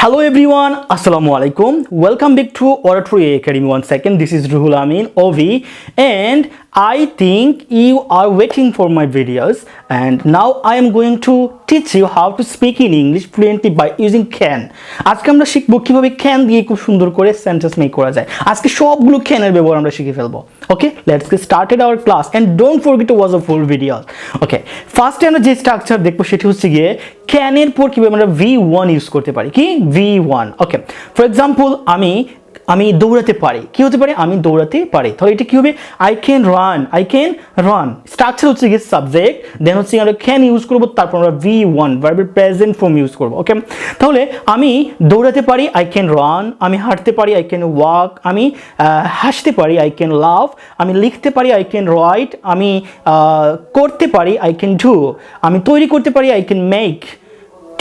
Hello everyone, Assalamu alaikum. Welcome back to Oratory Academy. One second, this is Ruhul Amin, OV, and I think you are waiting for my videos, and now I am going to teach you how to speak in English fluently by using can. আজকে আমরা শিখব কিভাবে can দিয়ে খুব সুন্দর করে sentence make করা যায়। আজকে সবগুলো can এর ব্যবহার আমরা শিখে ফেলবো। Okay, let's get started our class and don't forget to watch the full video. Okay, ফার্স্টে আমরা যে স্ট্রাকচার দেখবো সেটি হচ্ছে গিয়ে can এর পর কিভাবে আমরা V1 ইউজ করতে পারি। কি V1? ওকে, ফর এক্সাম্পল আমি দৌড়াতে পারি। কি হতে পারে? আমি দৌড়াতে পারি। তাহলে এটা কি হবে? I can run. স্ট্রাকচার হচ্ছে গিয়ে সাবজেক্ট, দেন হচ্ছে আমরা ক্যান ইউজ করব, তারপর আমরা V1 ভার্বের প্রেজেন্ট ফর্ম ইউজ করব। ওকে, তাহলে আমি দৌড়াতে পারি, আই ক্যান রান। আমি হাঁটতে পারি, আই ক্যান ওয়াক। আমি হাসতে পারি, আই ক্যান লাভ। আমি লিখতে পারি, আই ক্যান রাইট। আমি করতে পারি, আই ক্যান ডু। আমি তৈরি করতে পারি, আই ক্যান মেক।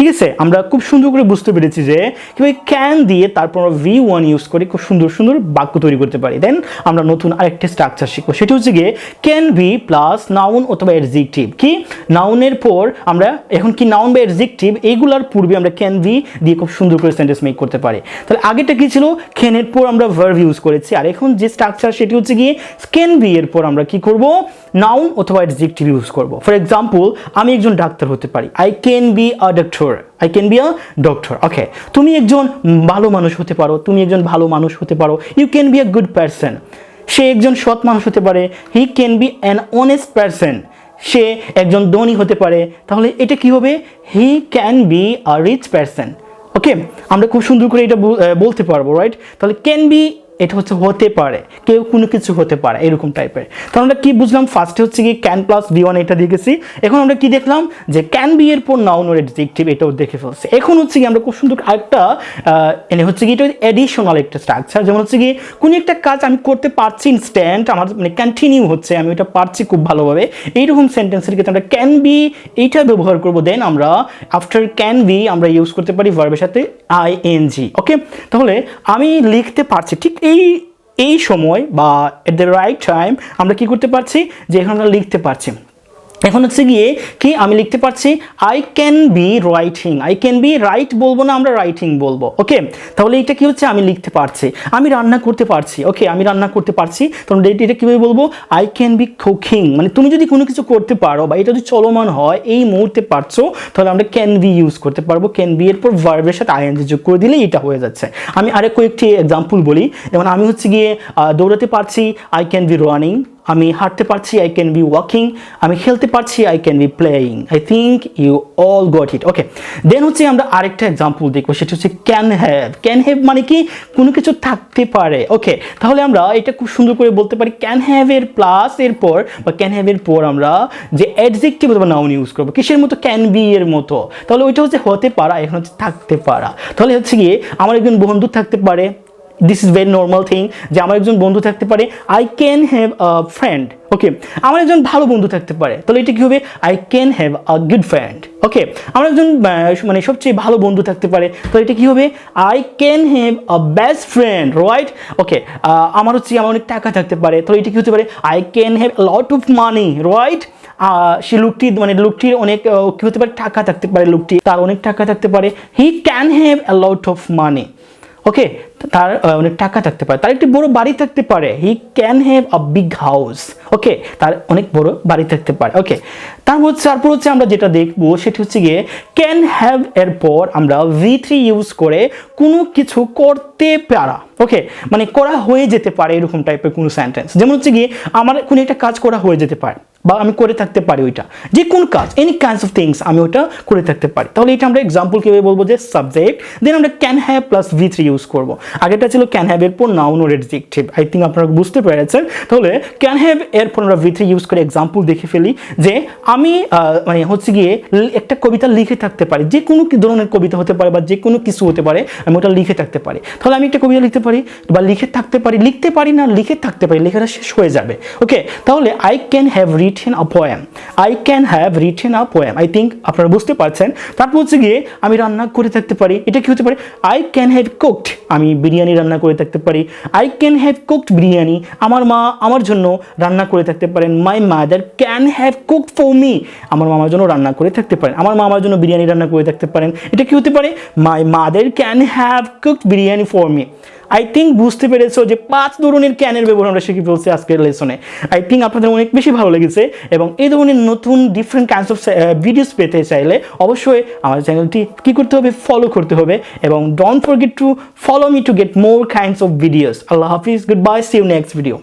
ঠিক আছে, আমরা খুব সুন্দর করে বুঝতে পেরেছি যে কিভাবে ক্যান দিয়ে তারপর আমরা V1 ইউজ করে খুব সুন্দর সুন্দর বাক্য তৈরি করতে পারি। দেন আমরা নতুন আরেকটা স্ট্রাকচার শিখবো, সেটা হচ্ছে গিয়ে ক্যান বি প্লাস নাউন অথবা অ্যাডজেক্টিভ। কি নাউনের পর আমরা এখন কি নাউন বা অ্যাডজেক্টিভ এইগুলার পূর্বে আমরা ক্যান বি দিয়ে খুব সুন্দর করে সেন্টেন্স মেক করতে পারি। তাহলে আগেটা কি ছিল? ক্যানের পর আমরা ভার্ব ইউজ করেছি, আর এখন যে স্ট্রাকচার সেটি হচ্ছে গিয়ে ক্যান বি এর পর আমরা কি করব? নাউন অথবা অ্যাডজেক্টিভ ইউজ করব। ফর এক্সাম্পল, আমি একজন ডাক্তার হতে পারি, I can be a doctor. I can be a doctor. Okay, তুমি একজন ভালো মানুষ হতে পারো, তুমি একজন ভালো মানুষ হতে পারো। You can be a good person. সে একজন সৎ মানুষ হতে পারে, he can be an honest person. সে একজন ধনী হতে পারে, তাহলে এটা কি হবে? He can be a rich person. ওকে, আমরা খুব সুন্দর করে এটা বলতে পারবো, রাইট? তাহলে can be এটা হচ্ছে হতে পারে, কেউ কোনো কিছু হতে পারে, এরকম টাইপের। তাহলে আমরা কি বুঝলাম? ফার্স্টে হচ্ছে কি ক্যান প্লাস V1 এটা দেখেছি। এখন আমরা কি দেখলাম? যে ক্যান বি এর পর নাউন অর অ্যাডজেক্টিভ এটাও দেখে ফেলছি। এখন হচ্ছে কি আমরা খুব সুন্দর আরেকটা হচ্ছে কি এটা এডিশনাল একটা স্ট্রাকচার, যেমন হচ্ছে কি কোনো একটা কাজ আমি করতে পারছি ইনস্ট্যান্ট, আমার মানে কন্টিনিউ হচ্ছে, আমি এটা পারছি খুব ভালোভাবে, এইরকম সেন্টেন্সের ক্ষেত্রে আমরা ক্যান বি এইটা ব্যবহার করব। দেন আমরা আফটার ক্যান বি আমরা ইউজ করতে পারি ভার্বের সাথে ING। ওকে, তাহলে আমি লিখতে পারছি, ঠিক এই সময় বা এট দ্য রাইট টাইম আমরা কি করতে পারছি? যে এখন আমরা লিখতে পারছি। এখন হচ্ছে গিয়ে কি আমি লিখতে পারছি I can B writing. I can B right বলবো না, আমরা রাইটিং বলবো। ওকে, তাহলে এটা কি হচ্ছে? আমি লিখতে পারছি। আমি রান্না করতে পারছি। ওকে, আমি রান্না করতে পারছি, তখন এটা কীভাবে বলবো? I can be cooking. মানে তুমি যদি কোনো কিছু করতে পারো বা এটা যদি চলমান হয়, এই মুহূর্তে পারছো, তাহলে আমরা ক্যান বি ইউজ করতে পারবো। ক্যান বি এর পর ভার্বের সাথে ING যোগ করে দিলে এটা হয়ে যাচ্ছে। আমি আরেক কয়েকটি এক্সাম্পল বলি, যেমন আমি হচ্ছে গিয়ে দৌড়াতে পারছি, আই ক্যান বি রানিং। আমি হাঁটতে পারছি, আই ক্যান বি ওয়াকিং। আমি খেলতে পারছি, I can be playing. I think you all got it. Okay, then হচ্ছে আমরা আরেকটা এক্সাম্পল দেখবো, সেটা হচ্ছে ক্যান হ্যাভ। ক্যান হ্যাভ মানে কি কোনো কিছু থাকতে পারে। ওকে, তাহলে আমরা এটা খুব সুন্দর করে বলতে পারি ক্যান হ্যাভ এর প্লাস এর পর বা ক্যান হ্যাভ এর পর আমরা যে অ্যাডজেক্টিভ অথবা নাউন ইউজ করবো, কিসের মতো? ক্যান বি এর মতো। তাহলে ওইটা হচ্ছে হতে পারা, এখন হচ্ছে থাকতে পারা। তাহলে হচ্ছে গিয়ে আমার একজন বন্ধু থাকতে পারে, this is very normal thing, যে আমার একজন বন্ধু থাকতে পারে, I can have a friend. Okay, আমার একজন ভালো বন্ধু থাকতে পারে, তাহলে এটা কি হবে? I can have a good friend. Okay, আমার একজন মানে সবচেয়ে ভালো বন্ধু থাকতে পারে, তাহলে এটা কি হবে? I can have a best friend, right? Okay, আমার অনেক টাকা থাকতে পারে, তাহলে এটা কি হতে পারে? I can have a lot of money, right? সে লোকটির অনেক কি হতে পারে? টাকা থাকতে পারে, তার অনেক টাকা থাকতে পারে। He can have a lot of money. Okay, তার অনেক টাকা থাকতে পারে, তার একটি বড় বাড়ি থাকতে পারে। He can have a big house. Okay, তার অনেক বড় বাড়ি থাকতে পারে। ওকে, তারপর হচ্ছে আমরা যেটা দেখবো সেটা হচ্ছে গিয়ে ক্যান হ্যাভ এর পর আমরা V3 ইউজ করে কোনো কিছু করতে পারা। ওকে, মানে করা হয়ে যেতে পারে এরকম টাইপের কোনো সেন্টেন্স, যেমন হচ্ছে গিয়ে আমার কোনো একটা কাজ করা হয়ে যেতে পারে বা আমি করে থাকতে পারি, ওইটা যে কোন কাজ, এনি কাইন্ডস অফ থিংস আমি ওটা করে থাকতে পারি। তাহলে এটা আমরা এক্সাম্পল কীভাবে বলবো? যে সাবজেক্ট, দেন আমরা can have plus V3 use করবো। আগেটা ছিল ক্যান হ্যাভ এর পর noun or adjective. I think আপনারা বুঝতে পেরেছেন। তাহলে ক্যান হ্যাভ এর পর আমরা V3 ইউজ করে এক্সাম্পল দেখে ফেলি, যে আমি মানে হচ্ছে গিয়ে একটা কবিতা লিখে থাকতে পারি, যে কোনো ধরনের কবিতা হতে পারে বা যে কোনো কিছু হতে পারে, আমি ওটা লিখে থাকতে পারি। তাহলে আমি একটা কবিতা লিখতে পারি বা লিখে থাকতে পারি, লিখতে পারি না লিখে থাকতে পারি, লেখাটা শেষ হয়ে যাবে। ওকে, তাহলে I can have read written a poem, I can have written a poem. I think আপনারা বুঝতে পারছেন। তারপর হচ্ছে গিয়ে আমি রান্না করে থাকতে পারি, এটা কি হতে পারে? আই ক্যান হ্যাভ কুকড, আমি বিরিয়ানি রান্না করে থাকতে পারি। I can have cooked biryani, আমার মা আমার জন্য রান্না করে থাকতে পারেন। My mother can have cooked for me, আমার মা আমার জন্য রান্না করে থাকতে পারেন। আমার মা আমার জন্য বিরিয়ানি রান্না করে থাকতে পারেন, এটা কি হতে পারে? My mother can have cooked biryani for me. I think বুঝতে পেরেছো যে 5 ধরনের ক্যানের ব্যবহার আমরা শিখে ফেলছি আজকের লেসনে। আই থিঙ্ক আপনাদের অনেক বেশি ভালো লেগেছে, এবং এই ধরনের নতুন ডিফারেন্ট কাইন্ডস অফ ভিডিওস পেতে চাইলে অবশ্যই আমার চ্যানেলটি কী করতে হবে? ফলো করতে হবে, এবং don't forget to follow me to get more kinds of videos. আল্লাহ হাফিজ, good bye, see you next video.